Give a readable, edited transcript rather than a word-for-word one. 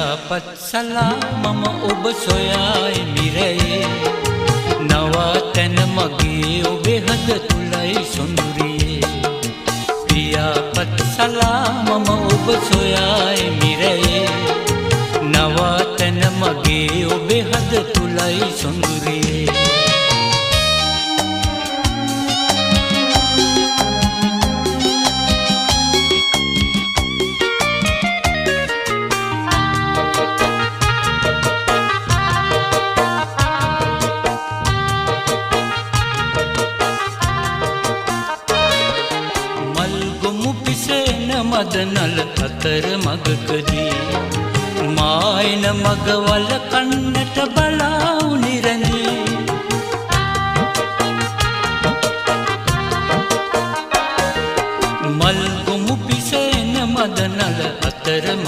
පියාපත් සලා මම ඔබ සොයායි මිරයේ නවතැන මගේ ඔබේ හද තුලයි සොඳුරියේ පියාපත් සලා මම ඔබ සොයායි මිරයේ නවතැන මගේ ඔබේ හද තුලයි සොඳුරියේ මදනල අතර මගකදී මායන මගවල කන්නට බලාවු නිරැඳී මල් ගොමු පිසෙන මදනල අතර